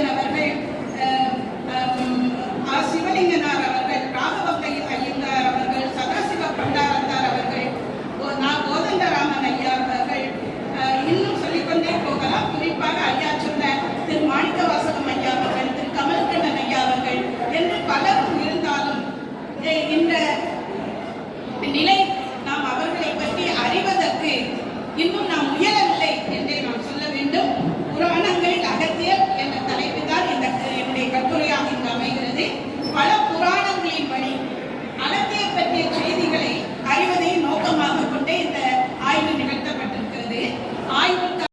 ராமராஜன் அவர்கள், சிவலிங்கனார் அவர்கள், ராகவங்கை ஐயங்கார் அவர்கள், சதாசிவ பண்டாரத்தார் அவர்கள், கோதண்டராமன் ஐயா அவர்கள், இன்னும் சொல்லிக்கொண்டே போகலாம். குறிப்பாக ஐயா சொன்ன திரு மாணிக்கவாசகம் ஐயா அவர்கள், திரு கமல்கண்ணன் ஐயா அவர்கள் என்று பலரும் இருந்தாலும் இந்த